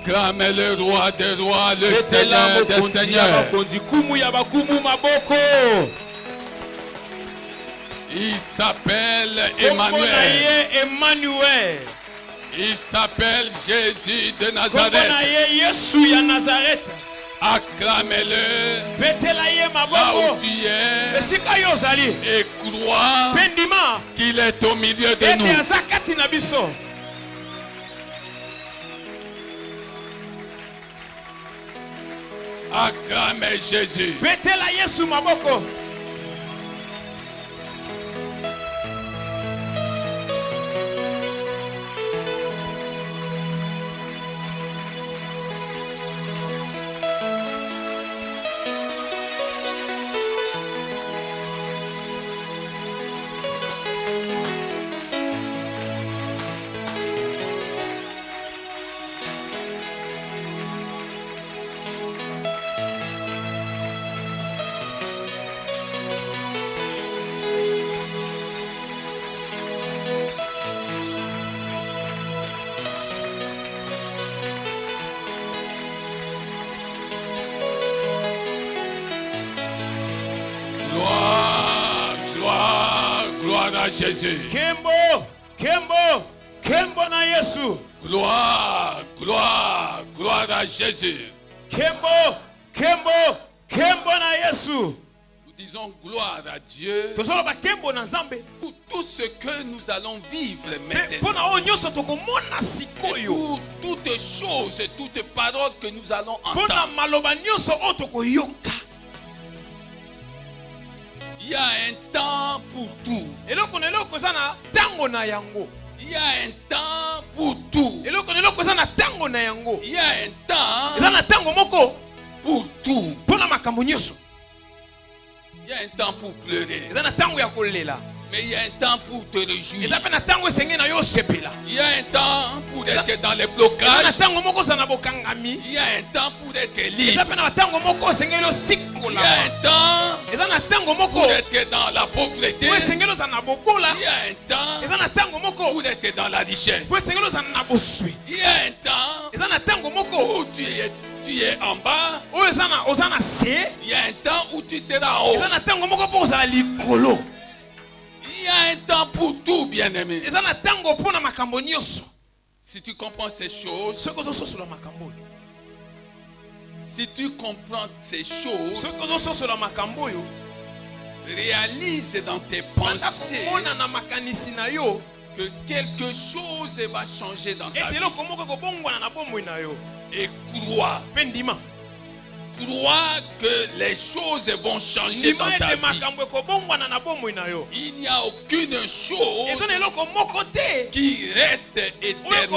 Acclamez le roi des rois, le Seigneur des seigneurs. Il s'appelle Emmanuel. Il s'appelle Jésus de Nazareth. Acclamez-le là où tu es et crois qu'il est au milieu de nous. Acclamez Jésus. Jésus. Kembo na Yesu. Gloire à Jésus. Kembo na Yesu. Nous disons gloire à Dieu pour tout ce que nous allons vivre maintenant. Et pour toutes choses et toutes paroles que nous allons entendre. Il y a un temps pour tout. Il y a un temps pour tout. Il y a un temps pour tout. Il y a un temps pour pleurer. Mais il y a un temps pour te réjouir. Il y a un temps pour être dans les blocages. Il y a un temps pour être libre. Il y a un temps pour être dans la pauvreté. Il y a un temps pour être dans la richesse. Il y a un temps où tu es en bas. Il y a un temps où tu seras en haut. Il y a un temps pour tout, bien-aimé. Si tu comprends ces choses, réalise dans tes pensées que quelque chose va changer dans ta vie. Et crois que les choses vont changer dans ta vie. Il n'y a aucune chose qui reste éternelle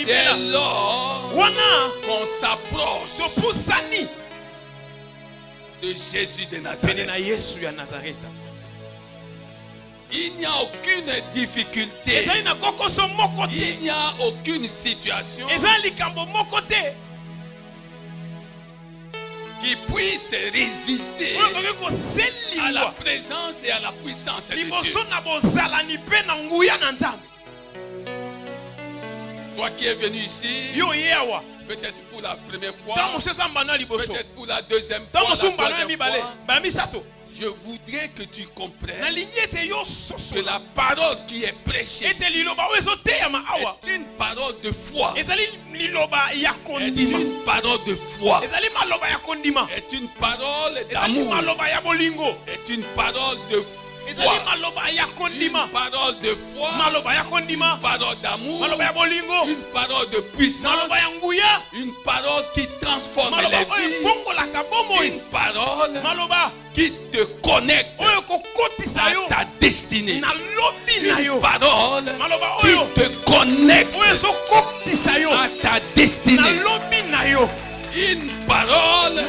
dès lors qu'on s'approche de Jésus de Nazareth. Il n'y a aucune difficulté. Il n'y a aucune situation qui puisse résister à la présence et à la puissance de Dieu. Toi qui es venu ici, peut-être pour la première fois, peut-être pour la deuxième fois, la troisième fois, je voudrais que tu comprennes que la parole qui est prêchée est une parole de foi. Est une parole de foi. Est une parole d'amour. Est une parole de foi. Une parole de foi. Une parole d'amour. Une parole de puissance. Une parole qui transforme les vies. Une parole qui te connecte à ta destinée. Une parole qui te connecte à ta destinée. Une parole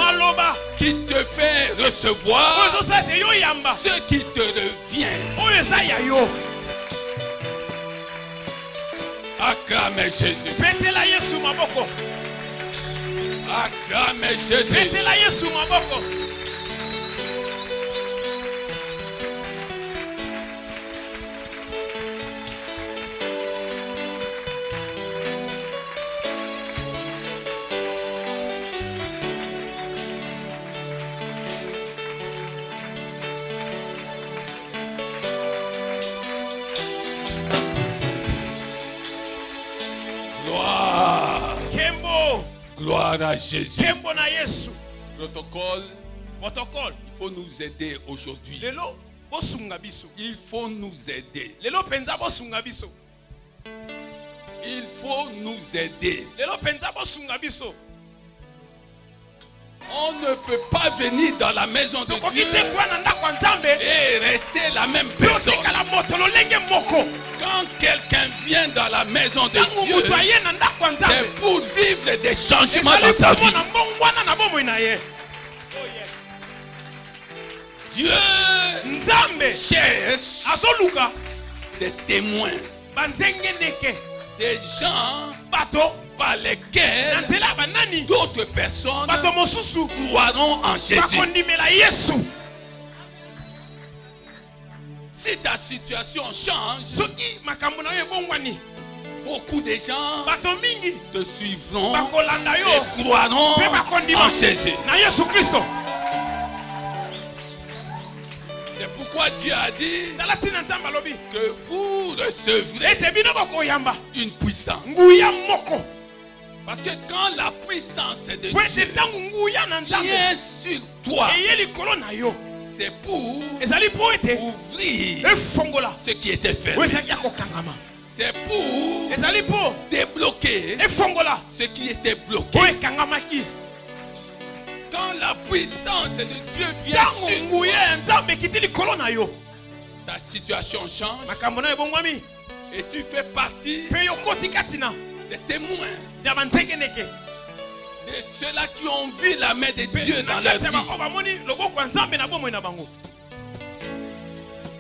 qui te fait recevoir ce qui te revient. Acclamez Jésus. Acclamez Jésus. Gloire à Jésus. Protocole. Il faut nous aider aujourd'hui. Il faut nous aider. Il faut nous aider. On ne peut pas venir dans la maison de Dieu et rester la même personne. Quand quelqu'un vient dans la maison de Dieu, c'est pour vivre des changements dans sa vie. Dieu cherche des témoins, des gens par lesquels d'autres personnes croiront en Jésus. Si ta situation change, beaucoup de gens te suivront et croiront en Jésus. C'est pourquoi Dieu a dit que vous recevrez une puissance. Parce que quand la puissance de Dieu vient sur toi, c'est pour ouvrir ce qui était fermé. C'est pour débloquer ce qui était bloqué. Quand la puissance de Dieu vient sur toi, ta situation change et tu fais partie des témoins de ceux-là qui ont vu la main de Dieu dans leur vie.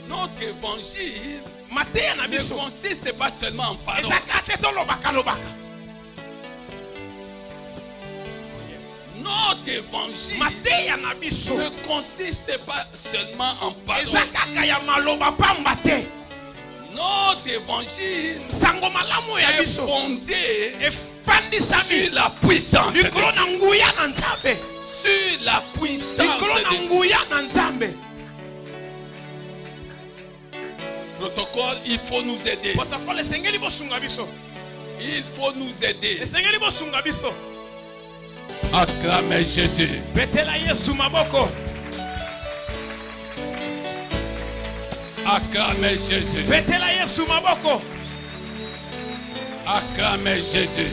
Notre évangile ne consiste pas seulement en parole. Notre évangile ne consiste pas seulement en parole. Notre évangile est fondé sur la puissance de Dieu. Sur la puissance de Dieu. Protocole, il faut nous aider. Il faut nous aider. Acclamez Jésus. Acclamez Jésus. Acclamez Jésus.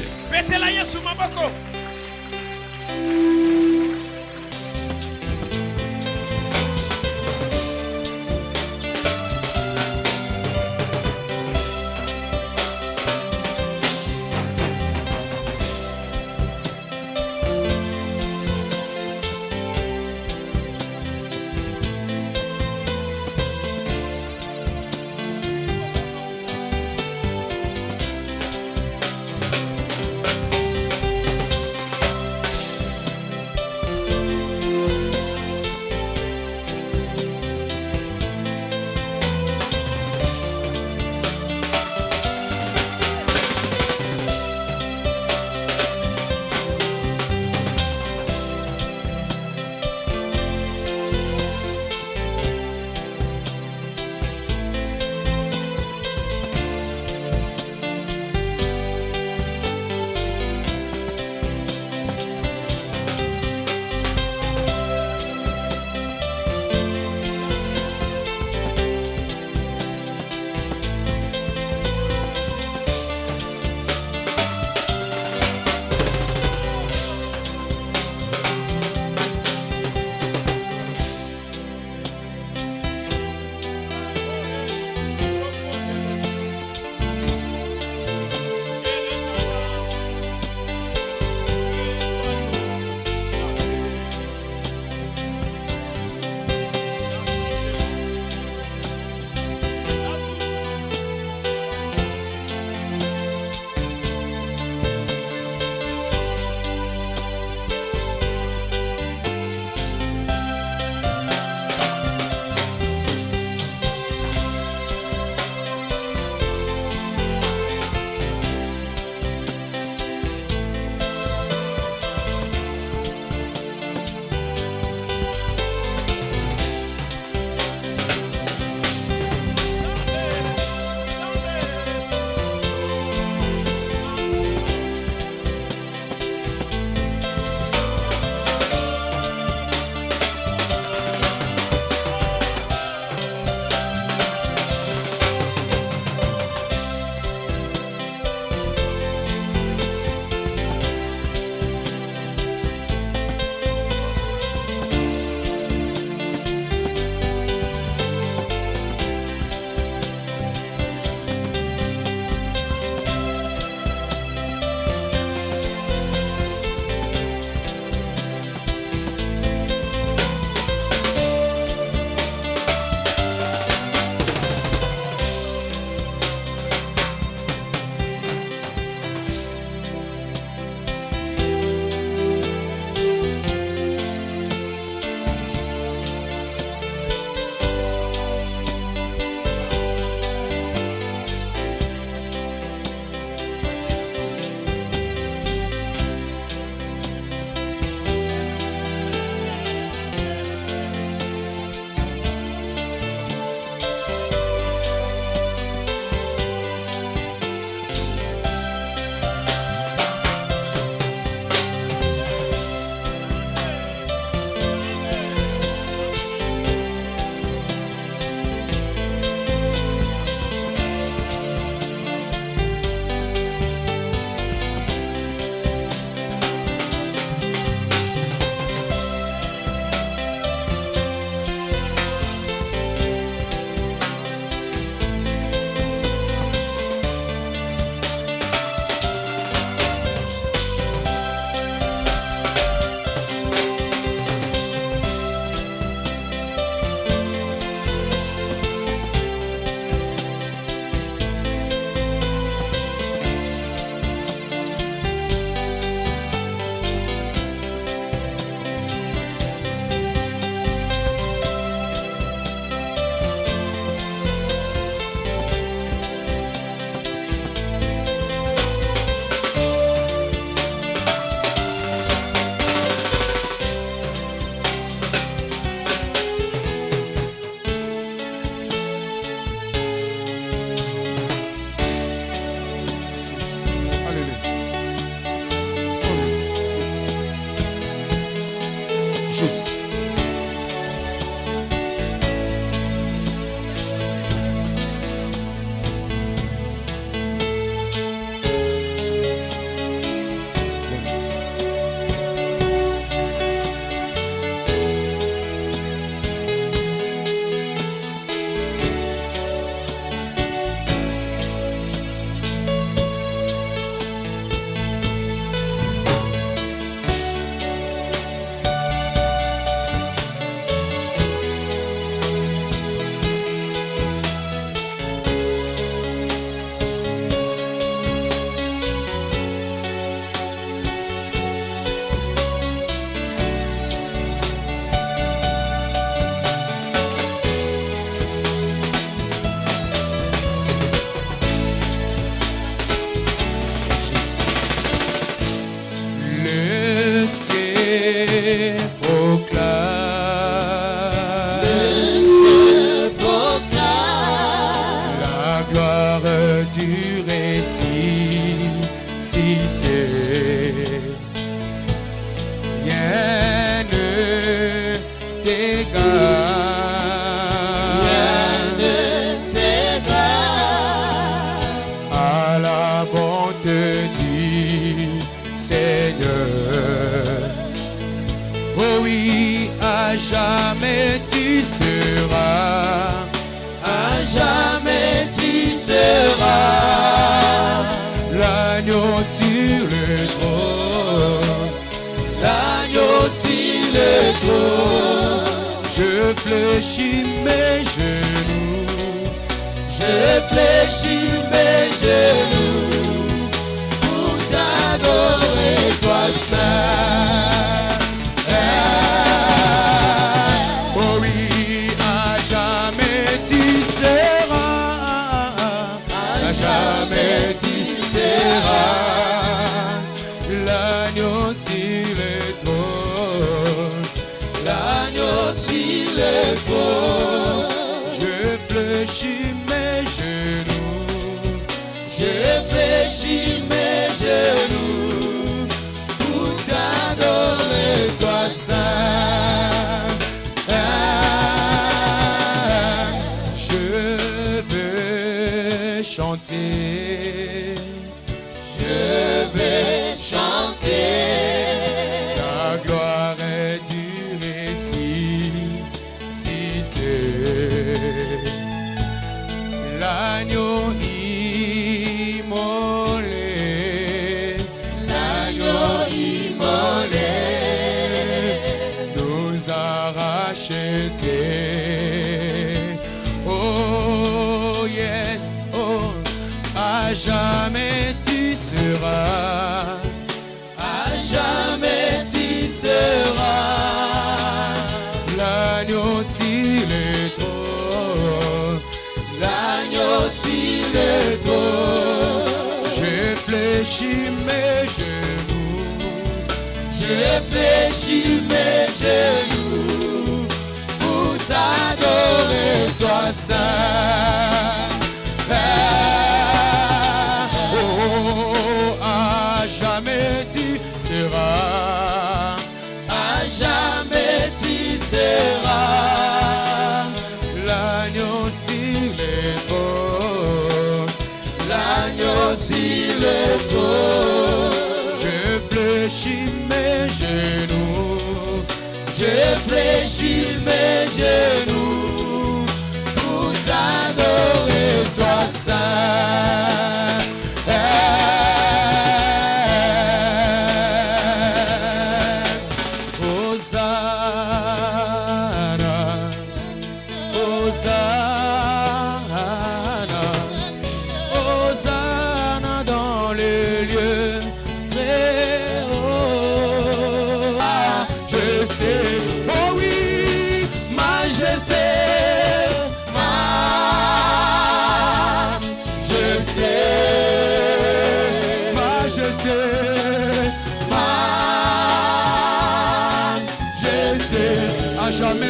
Juste.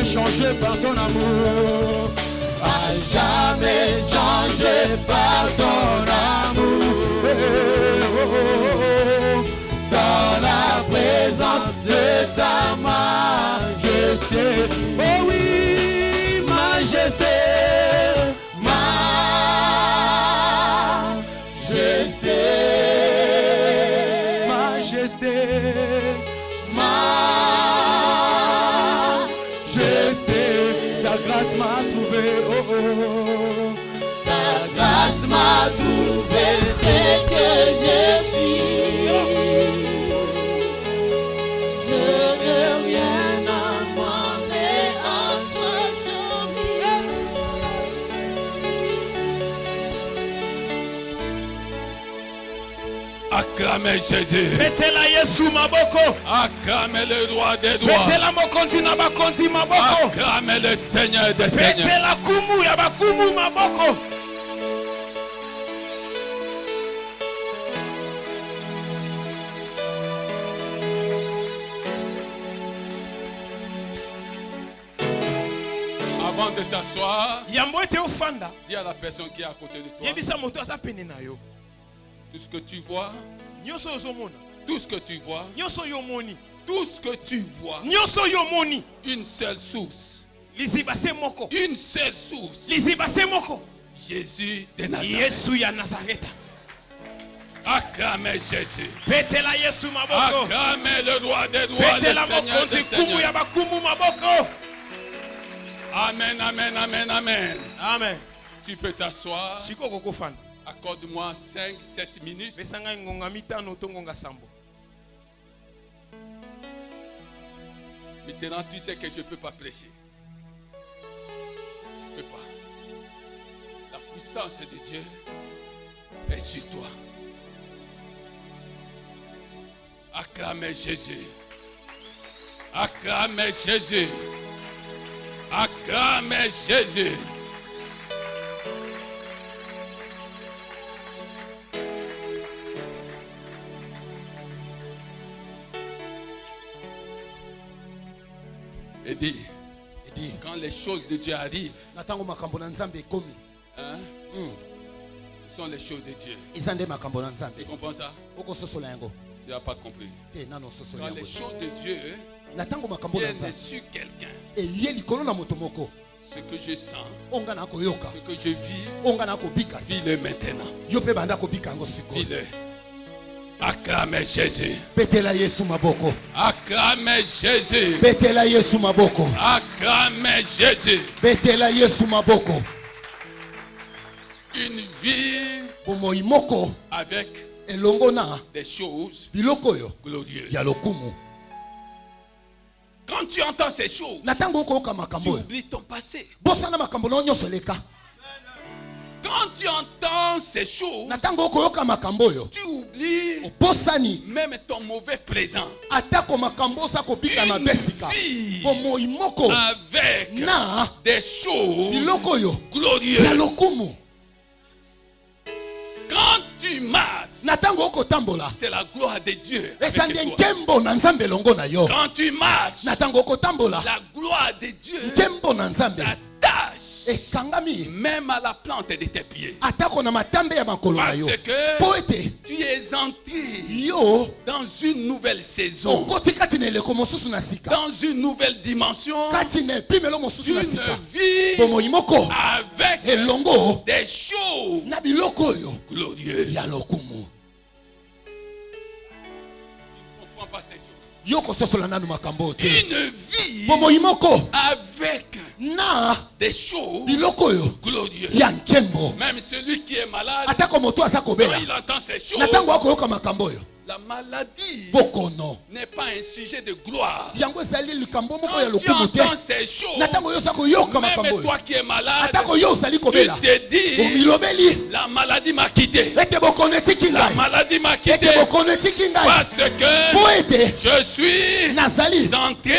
Changé par ton amour, à jamais changé par ton amour, dans la présence de ta majesté. ta grâce m'a trouvé, oh oh. Ta grâce m'a trouvé tel que je suis. Je n'ai rien à moi, mais en toi je vis. Acclamez Jésus. Petela Yesu maboko. Acclamez le roi des rois. Petela mokonzi na bakonzi maboko. Acclamez le Seigneur des seigneurs. Petela kumu ya bakumu maboko. Avant de t'asseoir, dis à la personne qui est à côté de toi, tout ce que tu vois, tout ce que tu vois, tout ce que tu vois, une seule source, une seule source, Jésus de Nazareth. Acclamez Jésus. Acclamez le roi des rois, le Seigneur des seigneurs. Amen, amen, amen, amen. Amen. Tu peux t'asseoir. Accorde-moi 5-7 minutes. Maintenant, tu sais que je ne peux pas prêcher. Je ne peux pas. La puissance de Dieu est sur toi. Acclamez Jésus. Acclamez Jésus. Acclamez Jésus. Et dit, quand les choses de Dieu arrivent, hein, ce sont les choses de Dieu. Tu comprends ça? Tu n'as pas compris. Quand les choses de Dieu viennent sur quelqu'un, ce que je sens, ce que je vis, vis-le maintenant. Vis-le. Acclamez Jésus. Acclamez Jésus. Acclamez Jésus. Une vie avec des choses glorieuses. Quand tu entends ces choses, tu oublies ton passé. Quand tu entends ces choses, tu oublies même ton mauvais présent. Une vie avec des choses glorieuses. Quand tu marches, c'est la gloire de Dieu avec toi. Quand tu marches, la gloire de Dieu s'attache même à la plante de tes pieds. Parce que tu es entré dans une nouvelle saison, dans une nouvelle dimension, d'une vie avec des choses glorieuses. Une vie avec des choses glorieuses. Même celui qui est malade, quand il entend ces choses, la maladie n'est pas un sujet de gloire. Quand tu entends ces choses, même toi qui es malade, tu te dis, la maladie m'a quitté. La maladie m'a quitté parce que je suis entré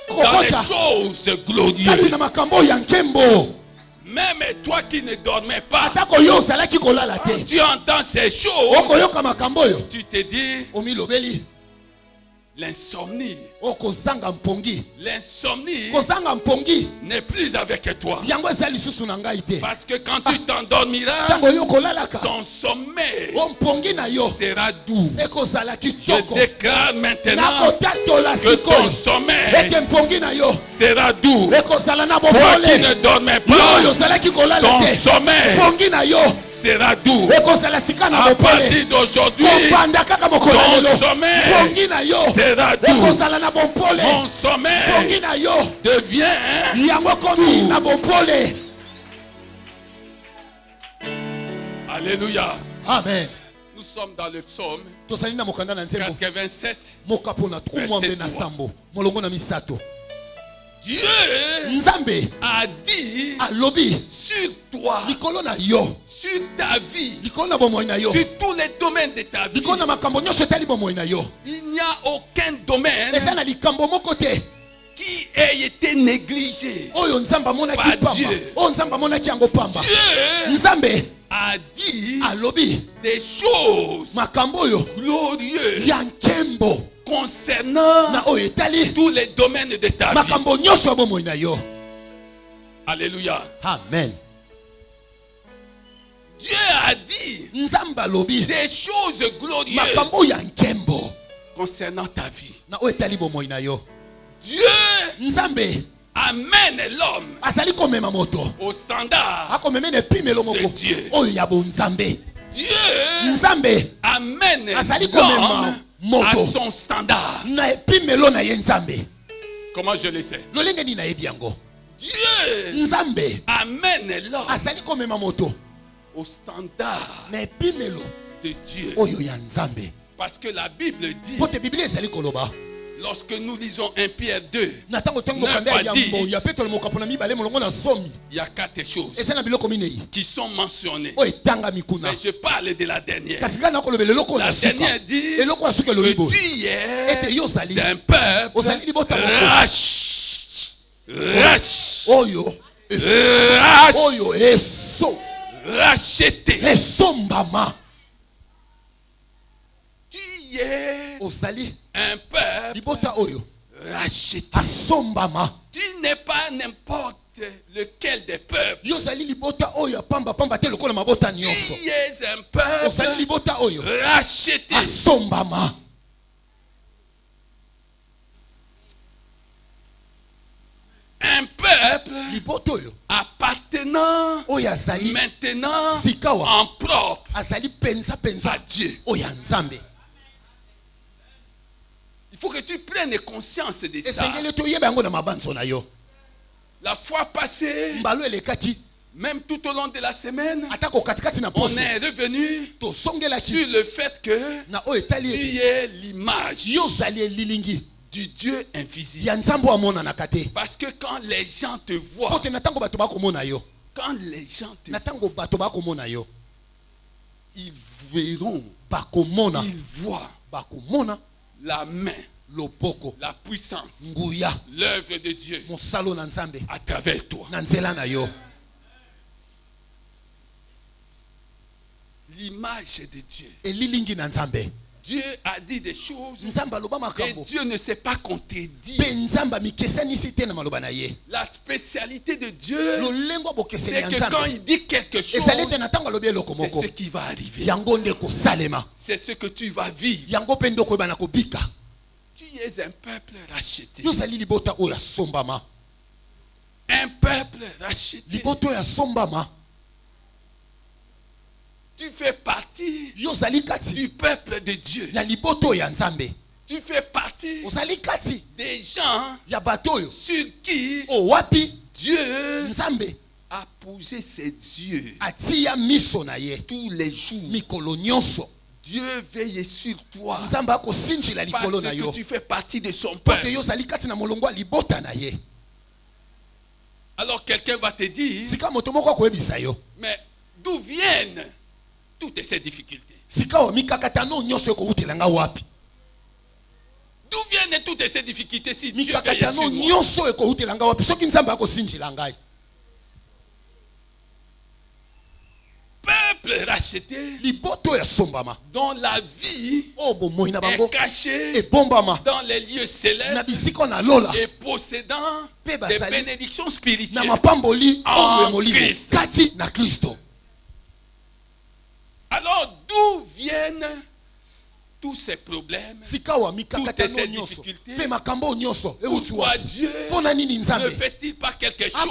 dans les choses glorieuses. Même toi qui ne dormais pas, tu entends ces choses, tu te dis, l'insomnie n'est plus avec toi. Parce que quand tu t'endormiras, ton sommeil sera doux. Je déclare maintenant que ton sommeil sera doux. Toi qui ne dormais pas, ton sommeil sera doux. À partir d'aujourd'hui, ton sommeil sera doux. Mon sommeil devient doux. Alléluia. Amen. Nous sommes dans le psaume 87. Dieu a dit sur toi, sur ta vie, sur tous les domaines de ta vie. Il n'y a aucun domaine qui ait été négligé par Dieu. Dieu a dit des choses glorieuses concernant tous les domaines de ta vie. Alléluia. Amen. Dieu a dit des choses glorieuses concernant ta vie. Dieu amène l'homme au standard de Dieu. Dieu amène l'homme à son standard. Comment je le sais? Dieu amène l'homme au standard de Dieu. Parce que la Bible dit, lorsque nous lisons 1 Pierre 2, 9 à 10, il y a 4 choses qui sont mentionnées. Mais je parle de la dernière. La dernière dit que tu es un peuple racheté. Tu es un peuple racheté. Tu n'es pas n'importe lequel des peuples. Tu es un peuple racheté. Un peuple appartenant maintenant en propre à Dieu. Il faut que tu prennes conscience de ça. La fois passée, même tout au long de la semaine, on est revenu sur le fait que tu es l'image du Dieu invisible. Parce que quand les gens te voient, ils verront, ils voient la main, la puissance, l'œuvre de Dieu à travers toi. L'image de Dieu. Dieu a dit des choses et Dieu ne s'est pas contredit. La spécialité de Dieu, c'est que quand il dit quelque chose, c'est ce qui va arriver. C'est ce que tu vas vivre. Tu es un peuple racheté. Un peuple racheté. Tu fais partie du peuple de Dieu. Tu fais partie des gens sur qui Dieu a posé ses yeux tous les jours. Dieu veille sur toi parce que tu fais partie de son peuple. Alors quelqu'un va te dire, mais d'où viennent toutes ces difficultés? D'où viennent toutes ces difficultés si Dieu veille sur moi? Peuple racheté dont la vie est cachée dans les lieux célestes et possédant des bénédictions spirituelles en Christ. Alors d'où viennent tous ces problèmes, toutes ces difficultés, pourquoi Dieu ne fait-il pas quelque chose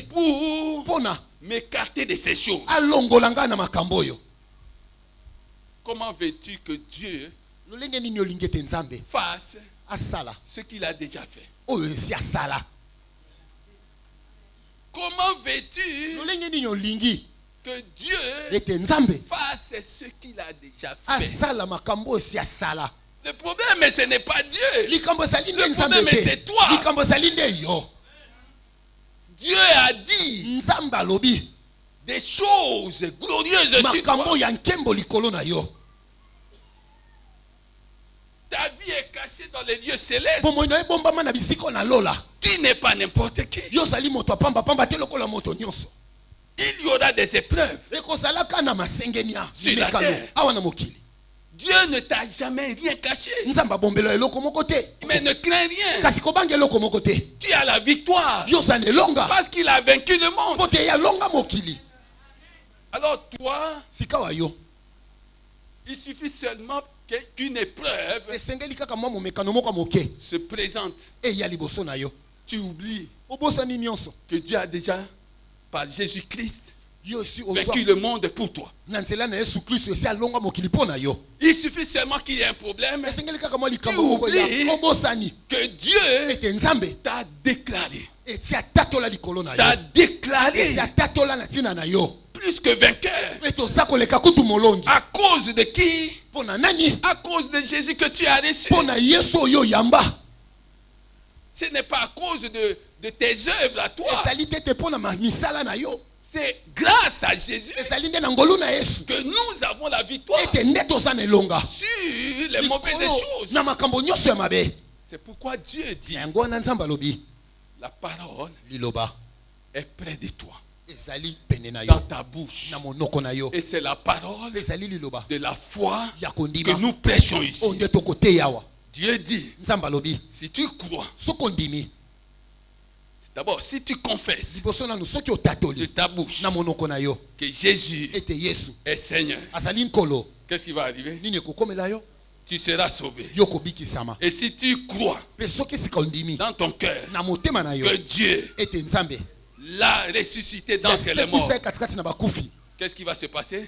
pour m'écarter de ces choses? Comment veux-tu que Dieu fasse ce qu'il a déjà fait? Comment veux-tu que Dieu fasse ce qu'il a déjà fait? Le problème, ce n'est pas Dieu. Le problème, c'est toi. Dieu a dit des choses glorieuses sur toi. Ta vie est cachée dans les lieux célestes. Tu n'es pas n'importe qui. Il y aura des épreuves sur la terre. Dieu ne t'a jamais rien caché. Mais ne crains rien. Tu as la victoire. Parce qu'il a vaincu le monde. Alors toi, il suffit seulement qu'une épreuve se présente. Tu oublies que Dieu a déjà, par Jésus-Christ, vaincu le monde pour toi. Il suffit seulement qu'il y ait un problème. Tu oublies que Dieu t'a déclaré. T'a déclaré plus que vainqueur. À cause de qui? À cause de Jésus que tu as reçu. Ce n'est pas à cause de tes œuvres à toi. C'est grâce à Jésus que nous avons la victoire sur les mauvaises choses. C'est pourquoi Dieu dit, la parole est près de toi, dans ta bouche. Et c'est la parole de la foi que nous prêchons ici. Dieu dit, si tu crois, d'abord, si tu confesses de ta bouche que Jésus est Seigneur, qu'est-ce qui va arriver? Tu seras sauvé. Et si tu crois dans ton cœur que Dieu l'a ressuscité dans les morts, qu'est-ce qui va se passer?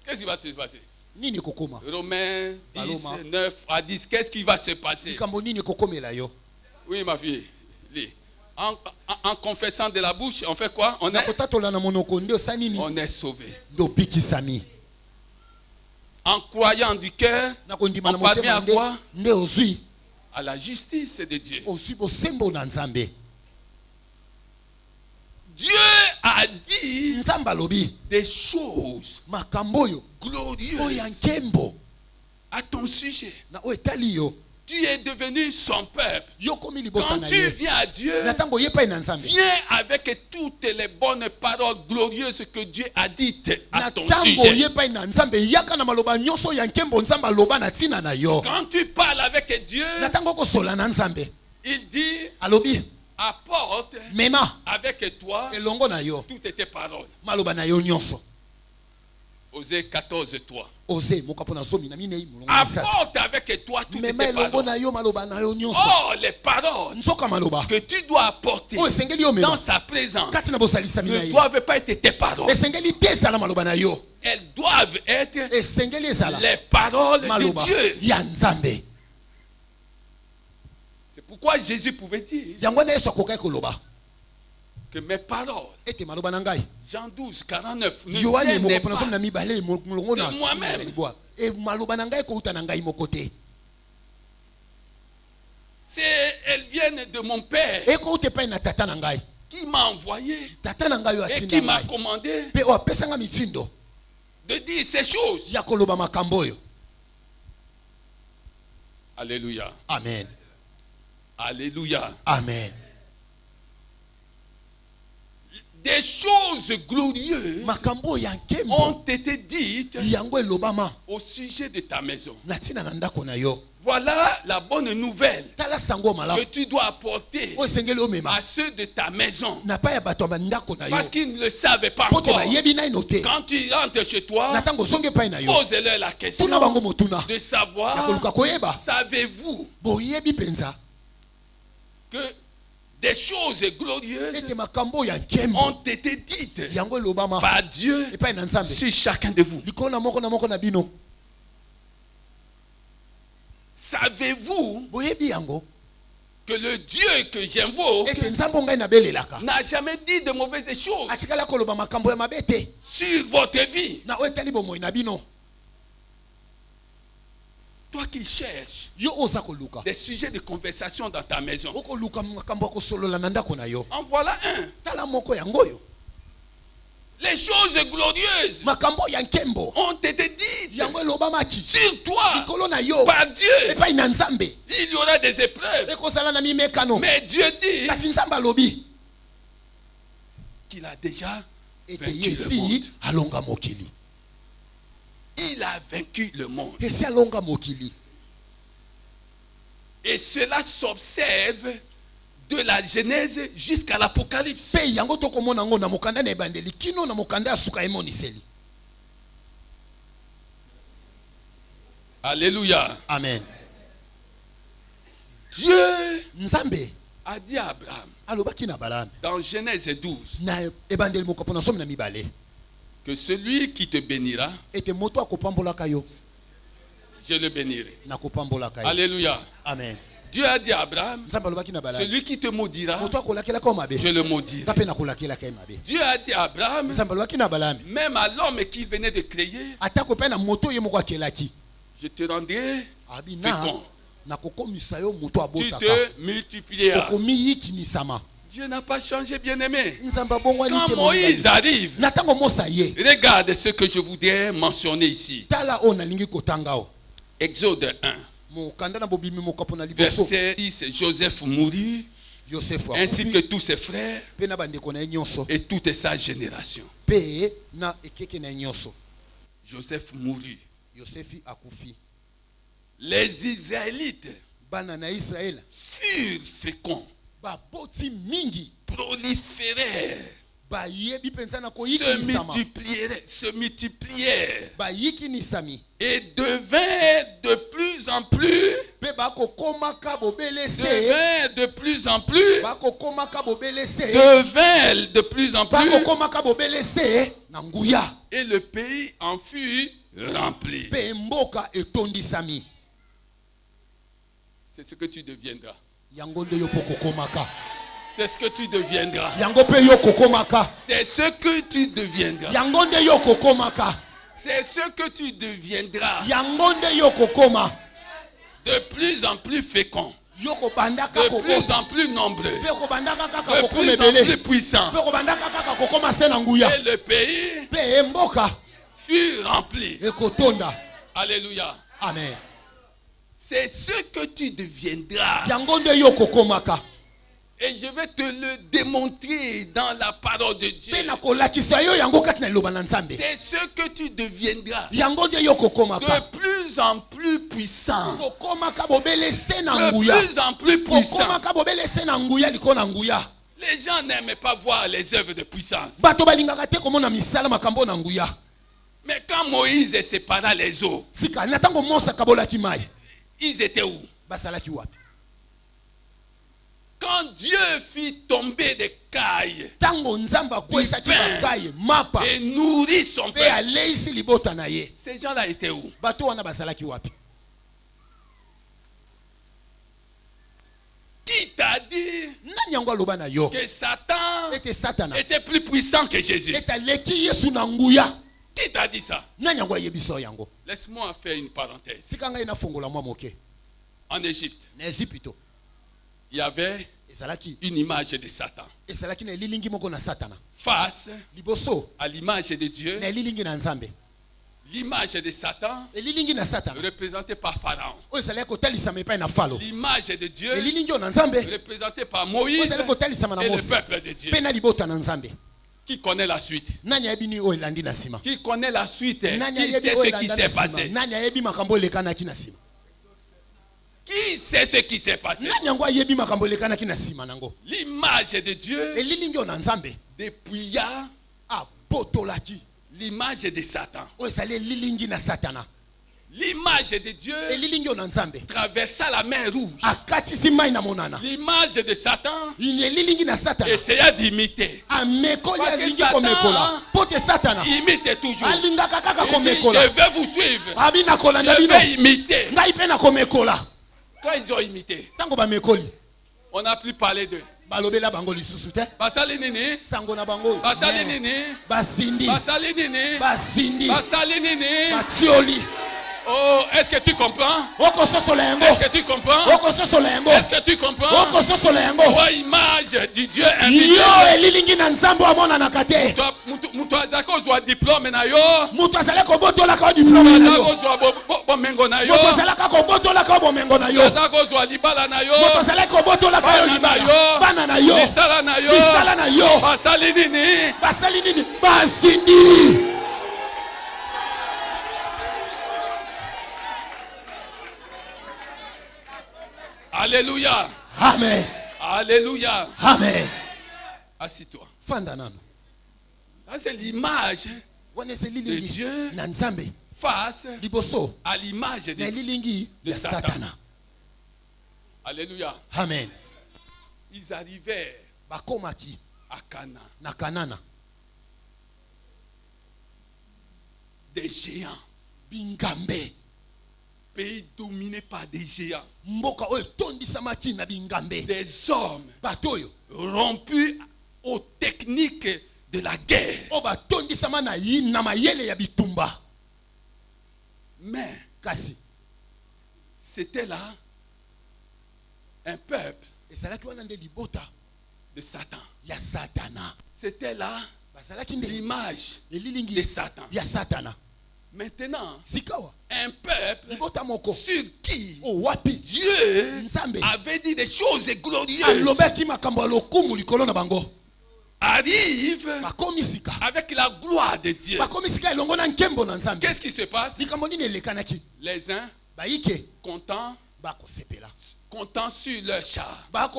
Qu'est-ce qui va se passer? Romains 10, 9 à 10. Qu'est-ce qui va se passer? Oui, ma fille. En confessant de la bouche, on fait quoi? On est sauvé. En croyant du cœur, on parvient à quoi? À la justice de Dieu. Dieu a dit des choses glorieuses à ton sujet. Tu es devenu son peuple. Quand tu viens à Dieu, viens avec toutes les bonnes paroles glorieuses que Dieu a dites à ton sujet. Quand tu parles avec Dieu, il dit, apporte avec toi toutes tes paroles. Osée 14, 3. Apporte avec toi toutes tes paroles. Oh, les paroles que tu dois apporter dans sa présence ne doivent pas être tes paroles. Elles doivent être les paroles de Dieu. C'est pourquoi Jésus pouvait dire que mes paroles, Jean 12, 49, ne viennent pas de moi-même. Elles viennent de mon Père qui m'a envoyé et qui m'a commandé de dire ces choses. Alléluia. Amen. Alléluia. Amen. des choses glorieuses ont été dites au sujet de ta maison. Voilà la bonne nouvelle que tu dois apporter à ceux de ta maison. Parce qu'ils ne le savaient pas encore. Quand tu rentres chez toi, pose-leur la question de savoir, savez-vous que des choses glorieuses ont été dites par Dieu sur chacun de vous? Savez-vous que le Dieu que j'invoque n'a jamais dit de mauvaises choses sur votre vie? Toi qui cherches des sujets de conversation dans ta maison, en voilà un. Les choses glorieuses ont été dites sur toi par Dieu. Il y aura des épreuves, mais Dieu dit qu'il a déjà vaincu le monde. Il a vaincu le monde. Et cela s'observe de la Genèse jusqu'à l'Apocalypse. Alléluia. Amen. Dieu a dit à Abraham dans Genèse 12 que celui qui te bénira, je le bénirai. Alléluia. Amen. Dieu a dit à Abraham, celui qui te maudira, je le maudirai. Dieu a dit à Abraham, même à l'homme qu'il venait de créer, je te rendrai fécond. Tu te multiplieras. Dieu n'a pas changé, bien-aimé. Quand Moïse arrive, regarde ce que je voudrais mentionner ici. Exode 1. Verset 10, Joseph mourut, ainsi que tous ses frères et toute sa génération. Joseph mourut. Les Israélites furent féconds, proliférèrent, se multiplièrent et devinrent de plus en plus, et le pays en fut rempli. C'est ce que tu deviendras. C'est ce que tu deviendras. C'est ce que tu deviendras. C'est ce que tu deviendras. De plus en plus fécond. De plus en plus nombreux. De plus en plus puissant. Et le pays fut rempli. Alléluia. Amen. C'est ce que tu deviendras. Et je vais te le démontrer dans la parole de Dieu. C'est ce que tu deviendras. De plus en plus puissant. De plus en plus puissant. Les gens n'aiment pas voir les œuvres de puissance. Mais quand Moïse sépara les eaux, ils étaient où? Quand Dieu fit tomber des cailles et nourrit son peuple, ces gens-là étaient où? Qui t'a dit que Satan était plus puissant que Jésus? Qui t'a dit ça? Laisse-moi faire une parenthèse. En Égypte, il y avait une image de Satan face à l'image de Dieu. L'image de Satan représentée par Pharaon. L'image de Dieu représentée par Moïse et le peuple de Dieu. Qui connaît la suite? Qui connaît la suite? Qui sait ce qui s'est passé? Qui sait ce qui s'est passé? L'image de Dieu dépouilla l'image de Satan. L'image de Dieu traversa la mer rouge. L'image de Satan essaya d'imiter. Satan imite toujours. Il dit, je vais vous suivre. Je vais imiter. Quand ils ont imité, on n'a plus parlé d'eux. Basali nini? Basali nini? Basali nini? Oh, est-ce que tu comprends? Est-ce que tu comprends? Est-ce que tu comprends? Oh, image du Dieu invisible. Mutazako zwa diplôme na yo. Mutazako zwa libala na yo. Bana na yo. Bisala na yo. Basali nini? Basindi. Alléluia. Amen. Alléluia. Amen. Assis-toi. Fandanano. C'est l'image de Dieu face à l'image de Satan. Alléluia. Amen. Ils arrivèrent à Canaan. Des géants. Bingambe. Pays dominé par des géants. Des hommes rompus aux techniques de la guerre. Mais c'était là un peuple de Satan. C'était là l'image de Satan. Maintenant, un peuple sur qui Dieu avait dit des choses glorieuses arrive avec la gloire de Dieu. Qu'est-ce qui se passe? Les uns comptant sur leur char. Nous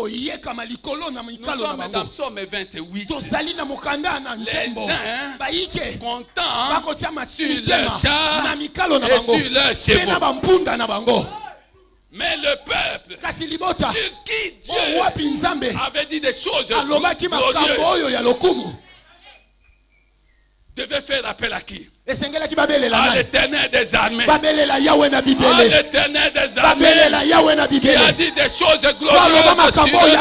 sommes dans Psaume 28. Les uns comptant sur leur char et sur leurs chevaux. Mais le peuple sur qui Dieu avait dit des choses glorieuses devait faire appel à qui? À l'Éternel des armées. À l'Éternel des armées qui a dit des choses glorieuses sur eux.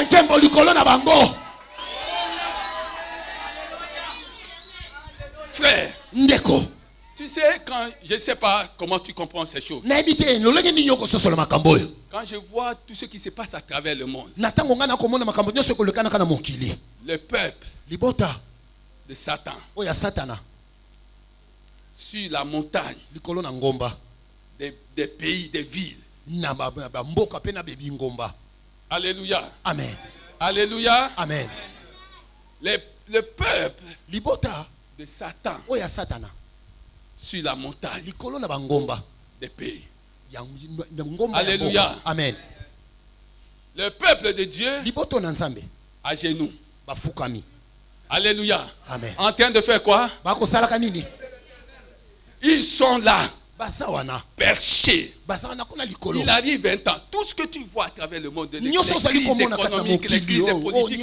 Frère, tu sais, quand je ne sais pas comment tu comprends ces choses. Quand je vois tout ce qui se passe à travers le monde, le peuple de Satan sur la montagne, des pays, des villes. Alléluia. Amen. Alléluia. Amen. Le peuple de Satan sur la montagne des pays. Alléluia. Amen. Le peuple de Dieu à genoux. Alléluia. Amen. En train de faire quoi? Ils sont là, perchés. Il arrive un temps. Tout ce que tu vois à travers le monde, les crises économiques, les crises politiques,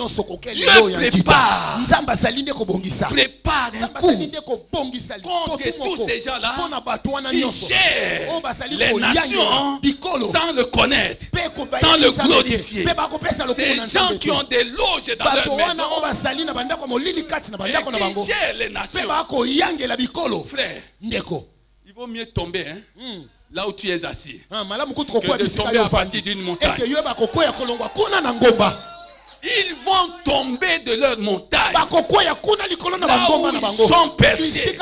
Dieu prépare un coup contre tous ces gens-là qui gèrent les nations sans le connaître, sans le glorifier. Ces gens qui ont des loges dans leur maison et qui gèrent les nations. Frère, il vaut mieux tomber là où tu es assis que de tomber à partir d'une montagne. Ils vont tomber de leur montagne là où ils sont perchés.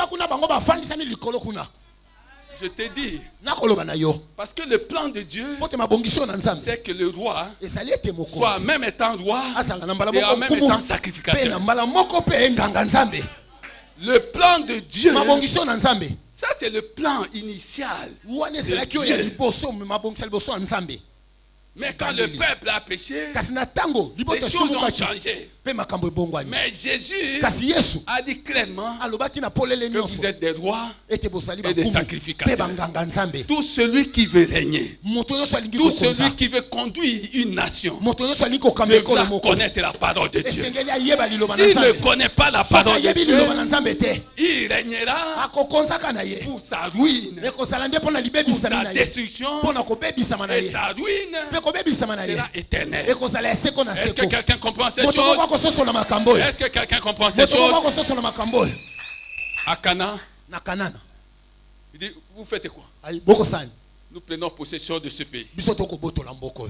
Je te dis. Parce que le plan de Dieu, c'est que le roi soit en même temps roi et en même temps sacrificateur. Le plan de Dieu, ça c'est le plan initial de Dieu. Mais quand le peuple a péché, les choses ont changé. Mais Jésus a dit clairement que vous êtes des rois et des sacrificateurs. Tout celui qui veut régner, tout celui qui veut conduire une nation, devra connaître la parole de Dieu. S'il ne connaît pas la parole de Dieu, il régnera pour sa ruine, pour sa destruction, et sa ruine sera éternelle. Est-ce que quelqu'un comprend ces choses? Est-ce que quelqu'un comprend ces choses? À Cana, il dit, vous faites quoi? Nous prenons possession de ce pays.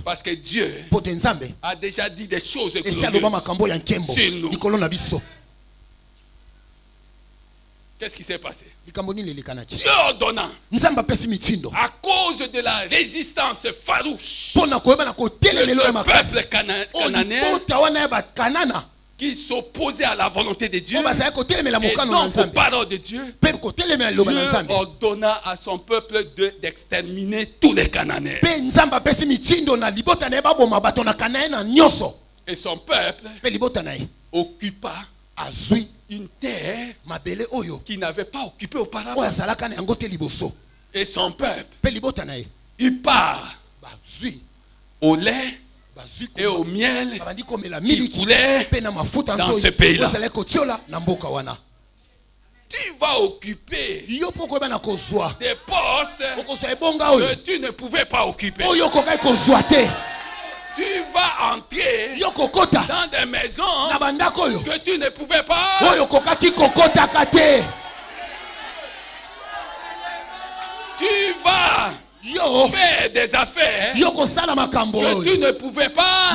Parce que Dieu a déjà dit des choses glorieuses sur nous. Qu'est-ce qui s'est passé? Dieu ordonna, à cause de la résistance farouche de ce peuple cananéen qui s'opposait à la volonté de Dieu et donc aux paroles de Dieu, Dieu ordonna à son peuple d'exterminer tous les Cananéens. Et son peuple occupa une terre qui n'avait pas occupé auparavant. Et son peuple, il part au lait et au miel qui coulait dans ce pays-là. Tu vas occuper des postes que tu ne pouvais pas occuper. Tu vas entrer dans des maisons que tu ne pouvais pas. Tu vas faire des affaires que tu ne pouvais pas.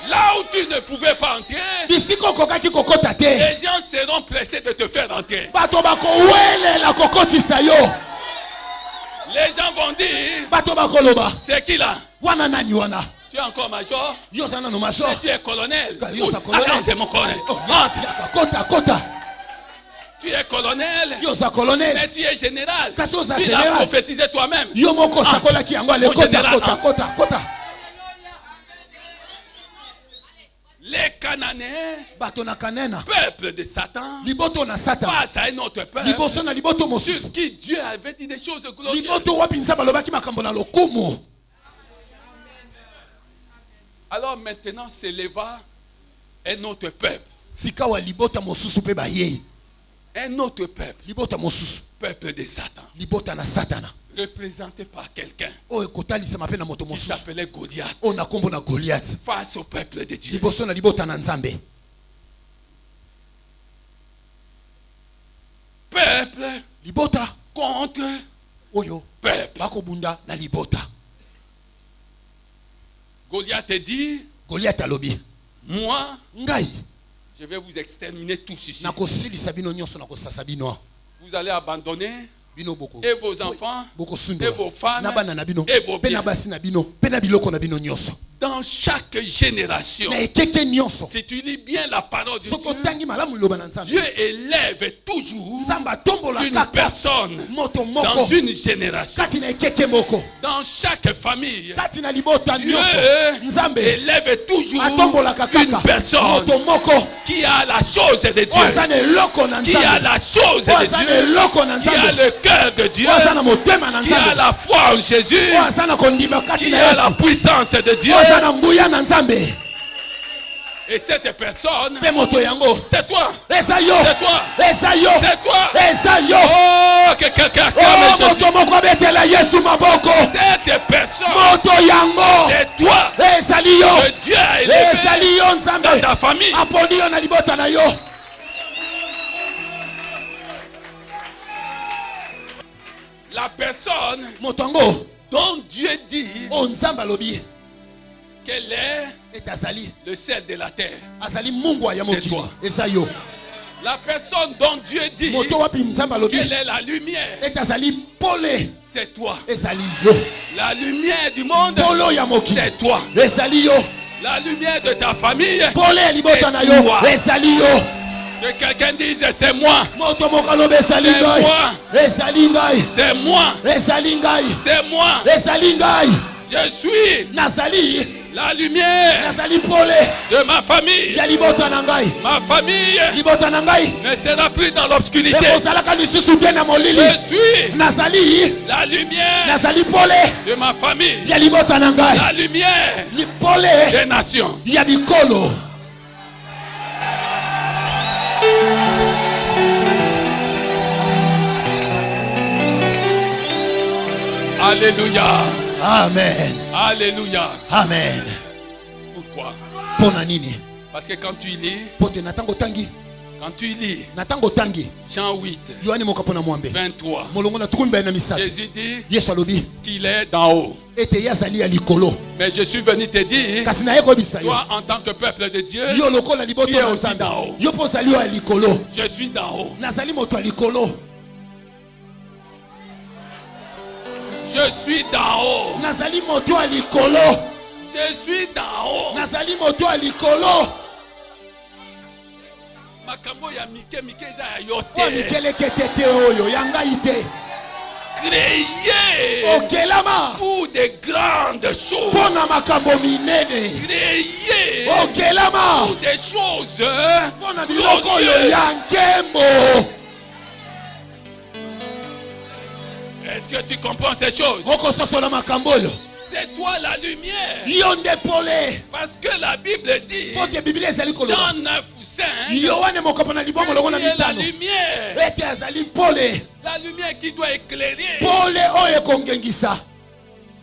Là où tu ne pouvais pas entrer, les gens seront pressés de te faire entrer. Les gens vont dire, c'est qui là? Tu es encore major? Mais tu es colonel. Allez, mon colonel. Tu es colonel, mais tu es général. Tu l'as prophétisé toi-même. Les Cananéens, peuple de Satan, face à un autre peuple sur qui Dieu avait dit des choses glorieuses. Alors maintenant s'éleva un autre peuple. Un autre peuple, peuple de Satan, représenté par quelqu'un qui s'appelait Goliath, face au peuple de Dieu. Peuple contre peuple. Goliath dit, moi, je vais vous exterminer tous ici. Vous allez abandonner et vos enfants, et vos femmes, et vos biens. Dans chaque génération, si tu lis bien la parole de Dieu, Dieu élève toujours une personne dans une génération. Dans chaque famille, Dieu élève toujours une personne qui a la chose de Dieu, qui a la chose de Dieu, qui a le cœur de Dieu, qui a la foi en Jésus, qui a la puissance de Dieu. Et cette personne, c'est toi. C'est toi. C'est toi. Oh, que quelqu'un acclame Jésus. Cette personne, c'est toi. Que Dieu a élevé dans ta famille. La personne dont Dieu dit qu'elle est le sel de la terre, c'est toi. La personne dont Dieu dit qu'elle est la lumière, c'est toi. La lumière du monde, c'est toi. La lumière de ta famille, c'est toi. Que quelqu'un dise c'est moi. C'est moi. C'est moi. Je suis la lumière de ma famille. Ma famille ne sera plus dans l'obscurité. Je suis la lumière de ma famille. La lumière des nations. Alléluia. Amen. Alléluia. Amen. Pourquoi? Parce que quand tu lis, Jean 8, 23, Jésus dit qu'il est d'en haut. Mais je suis venu te dire, toi en tant que peuple de Dieu, tu es aussi d'en haut. Je suis d'en haut. Je suis d'en haut. Je suis d'en haut. Makambo ya mike za yote. Créer pour des grandes choses. Créer pour des choses glorieuses. Est-ce que tu comprends ces choses? C'est toi la lumière. Parce que la Bible dit, Jean 9 ou 5, il est la lumière. La lumière qui doit éclairer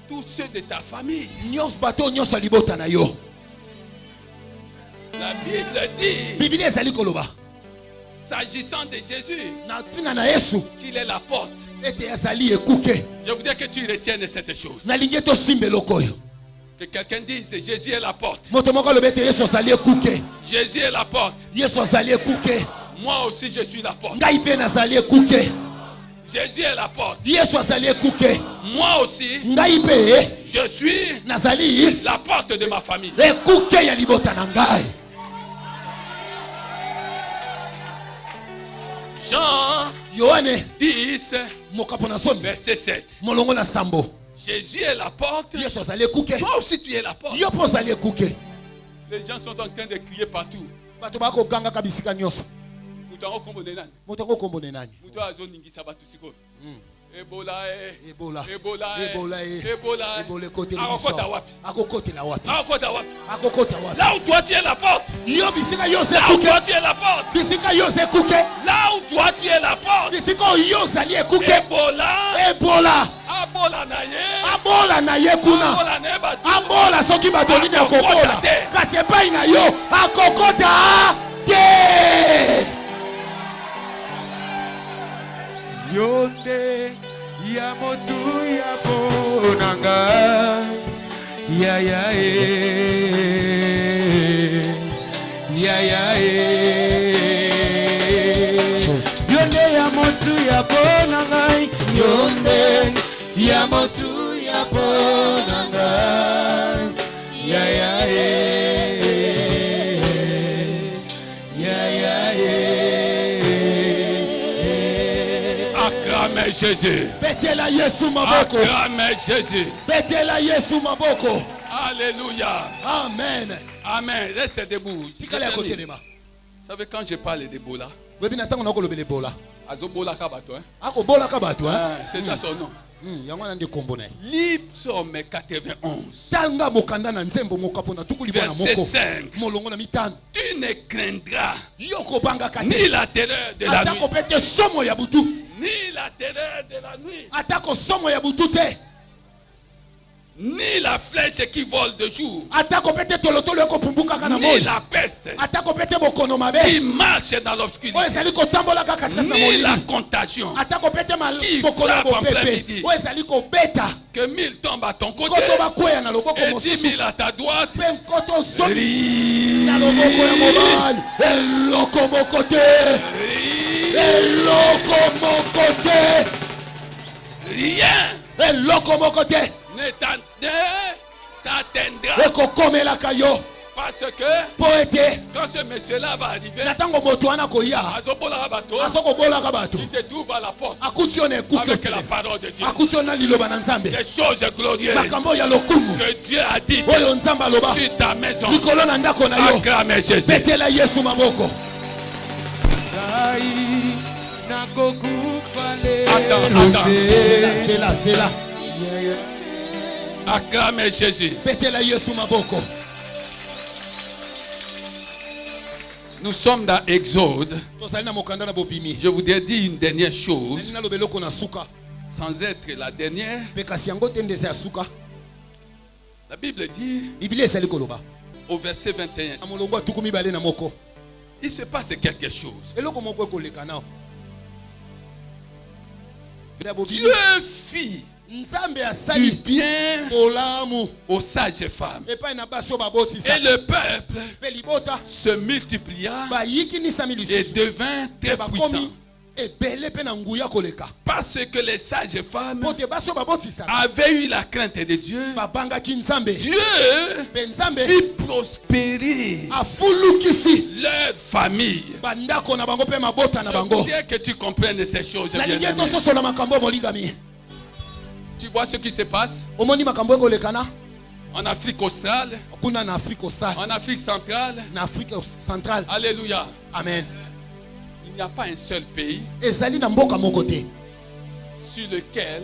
tous ceux de ta famille. La Bible dit, s'agissant de Jésus, qu'il est la porte. Je voudrais que tu retiennes cette chose. Que quelqu'un dise Jésus est la porte. Jésus est la porte. Moi aussi je suis la porte. Jésus est la porte. Moi aussi je suis la porte de ma famille. Jean 10, verset 7. Jésus est la porte. Toi aussi tu es la porte. Les gens sont en train de crier partout. Ebola, Ebola, Ebola, Ebola, là où toi tu es la porte. Là où toi tu es la porte. Là où toi tu es la porte. Ebola, Ebola, Abola naye kuna. Abola soki badoli na kokola. Kasepai na yo akokota te. Yonde ya motu ya ponanga ya ya yonde ya motu ya ponanga yonde ya motu ya ponanga ya Acclamez Jésus. Acclamez Jésus. Alléluia. Amen. Amen. Reste debout. Vous savez, quand je parle d'Ebola, c'est ça son nom. Livre Psaume 91, verset 5. Tu ne craindras ni la terreur de la nuit, ni la terreur de la nuit, Ni la flèche qui vole de jour, Ni la peste qui marche dans l'obscurité, ni la contagion qui frappe en plein midi. Que 1000 tombent à ton côté et 10 000 à ta droite. Rien ne t'atteindra. Parce que quand ce monsieur-là va arriver, il te trouve à la porte avec la parole de Dieu. Des choses glorieuses que Dieu a dit sur ta maison. Acclame Jésus. Attends. C'est là. Acclame Jésus. Nous sommes dans Exode. Je voudrais dire une dernière chose, sans être la dernière. La Bible dit au verset 21, il se passe quelque chose. Dieu fit du bien aux sages femmes. Et le peuple se multiplia et devint très puissant. Parce que les sages femmes avaient eu la crainte de Dieu, Dieu fit prospérer leur famille. Je voudrais que tu comprennes ces choses. Tu vois ce qui se passe en Afrique australe, en Afrique centrale. Alléluia. Amen. Il n'y a pas un seul pays sur lequel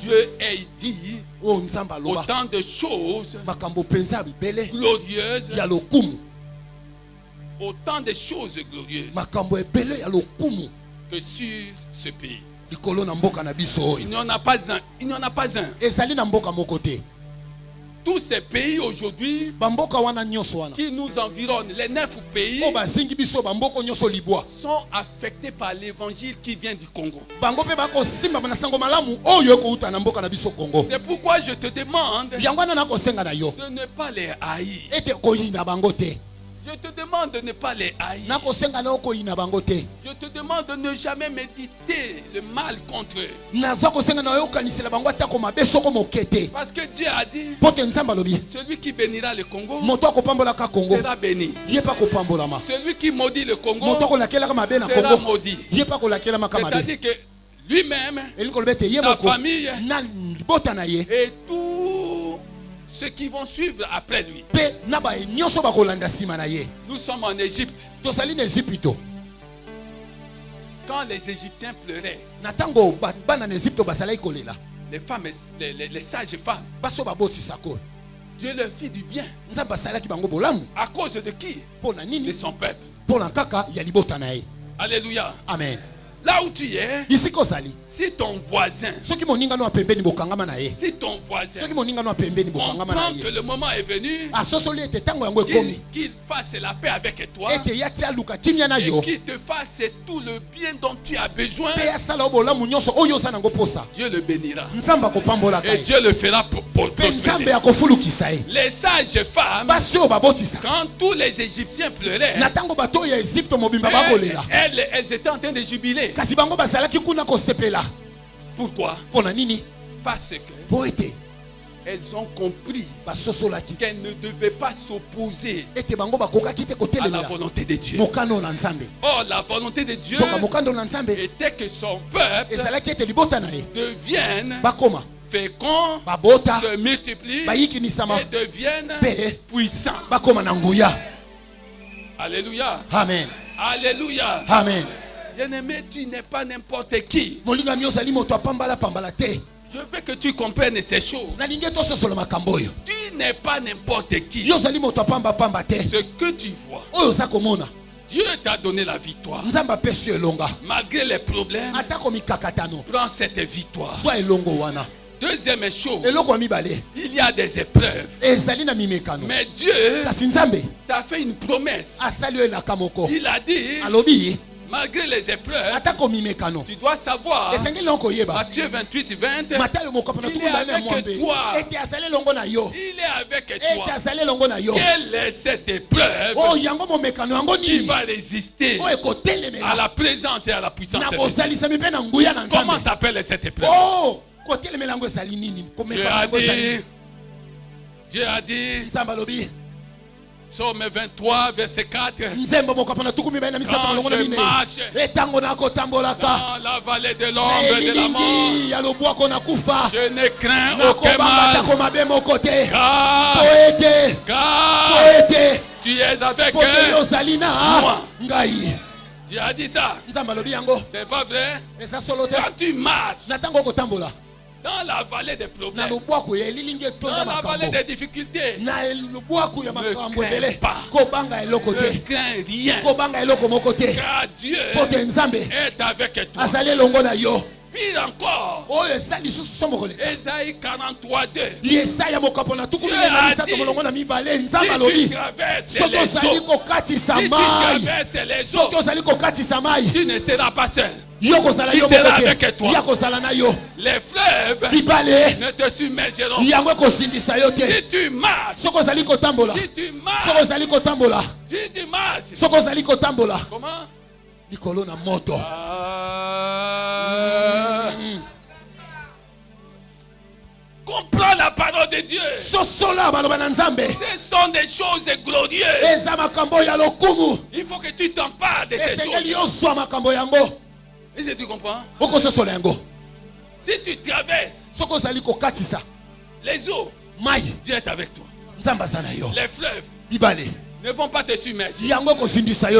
Dieu ait dit autant de choses glorieuses. Autant de choses glorieuses que sur ce pays. Il n'y en a pas un. Tous ces pays aujourd'hui qui nous environnent, les 9 pays, sont affectés par l'évangile qui vient du Congo. C'est pourquoi je te demande de ne pas les haïr. Je te demande de ne pas les haïr. Je te demande de ne jamais méditer le mal contre eux. Parce que Dieu a dit, celui qui bénira le Congo sera béni. Celui qui maudit le Congo sera maudit. C'est-à-dire que lui-même, sa famille et tout ceux qui vont suivre après lui. Nous sommes en Égypte. Quand les Égyptiens pleuraient, les femmes, les sages femmes, Dieu leur fit du bien. À cause de qui? De son peuple. Alléluia. Amen. Là où tu es, si ton voisin, comprend que le moment est venu, qu'il fasse la paix avec toi et qu'il te fasse tout le bien dont tu as besoin, Dieu le bénira et Dieu le fera prospérer. Les sages femmes, quand tous les Égyptiens pleuraient, elles étaient en train de jubiler. Pourquoi? Parce que elles ont compris qu'elles ne devaient pas s'opposer à la volonté de Dieu. Or, la volonté de Dieu était que son peuple devienne fécond, se multiplie et devienne puissant. Alléluia. Amen. Alléluia. Amen. Bien-aimé, tu n'es pas n'importe qui. Je veux que tu comprennes ces choses. Tu n'es pas n'importe qui. Ce que tu vois, Dieu t'a donné la victoire. Malgré les problèmes, prends cette victoire. Deuxième chose, il y a des épreuves. Mais Dieu t'a fait une promesse. Il a dit, malgré les épreuves, tu dois savoir, Matthieu 28, 20, il est avec toi. Il est avec toi. Quelle est cette épreuve qui va résister à la présence et à la puissance de Dieu? Comment s'appelle cette épreuve? Dieu a dit, Psaume 23, verset 4. Quand je marche dans la vallée de l'ombre de la mort, je ne crains aucun mal. Car tu es avec moi. Dieu a dit ça. C'est pas vrai? Quand tu marches dans la vallée des problèmes, dans la vallée des difficultés, ne crains pas, ne crains rien, car Dieu est avec toi. Pire encore, Ésaïe 43, 2. Dieu a dit, si tu traverses les eaux, tu ne seras pas seul. Il sera avec toi. Les fleuves ne te submergeront. Si tu marches, comment? Comprends la parole de Dieu. Ce sont des choses glorieuses. Il faut que tu t'empares de ces choses. Est-ce que tu comprends? Si tu traverses les eaux, Dieu est avec toi. Les fleuves ne vont pas te submerger.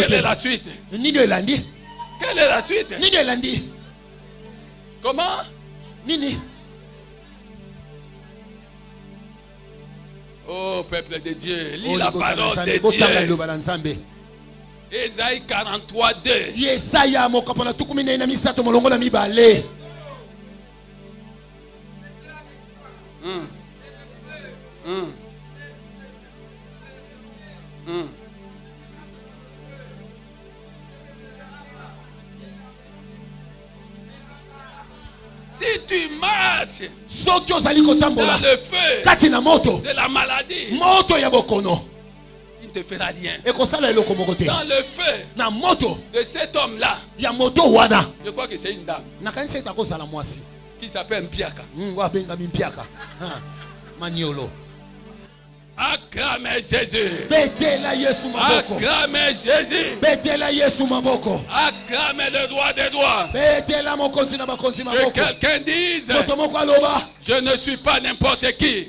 Quelle est la suite? Quelle est la suite? Comment? Oh peuple de Dieu, lis la parole de Dieu. Ésaïe 43, 2. Si tu marches dans le feu de la maladie, il ne te fera rien. Dans le feu de cet homme-là, je crois que c'est une dame qui s'appelle Mpiaka. Acclamez Jésus. Acclamez Jésus. Acclamez le roi des rois. Que quelqu'un dise, je ne suis pas n'importe qui.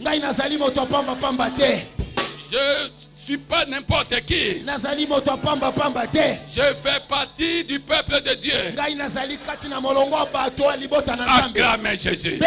Je suis pas n'importe qui. Je fais partie du peuple de Dieu. Acclamez Jésus.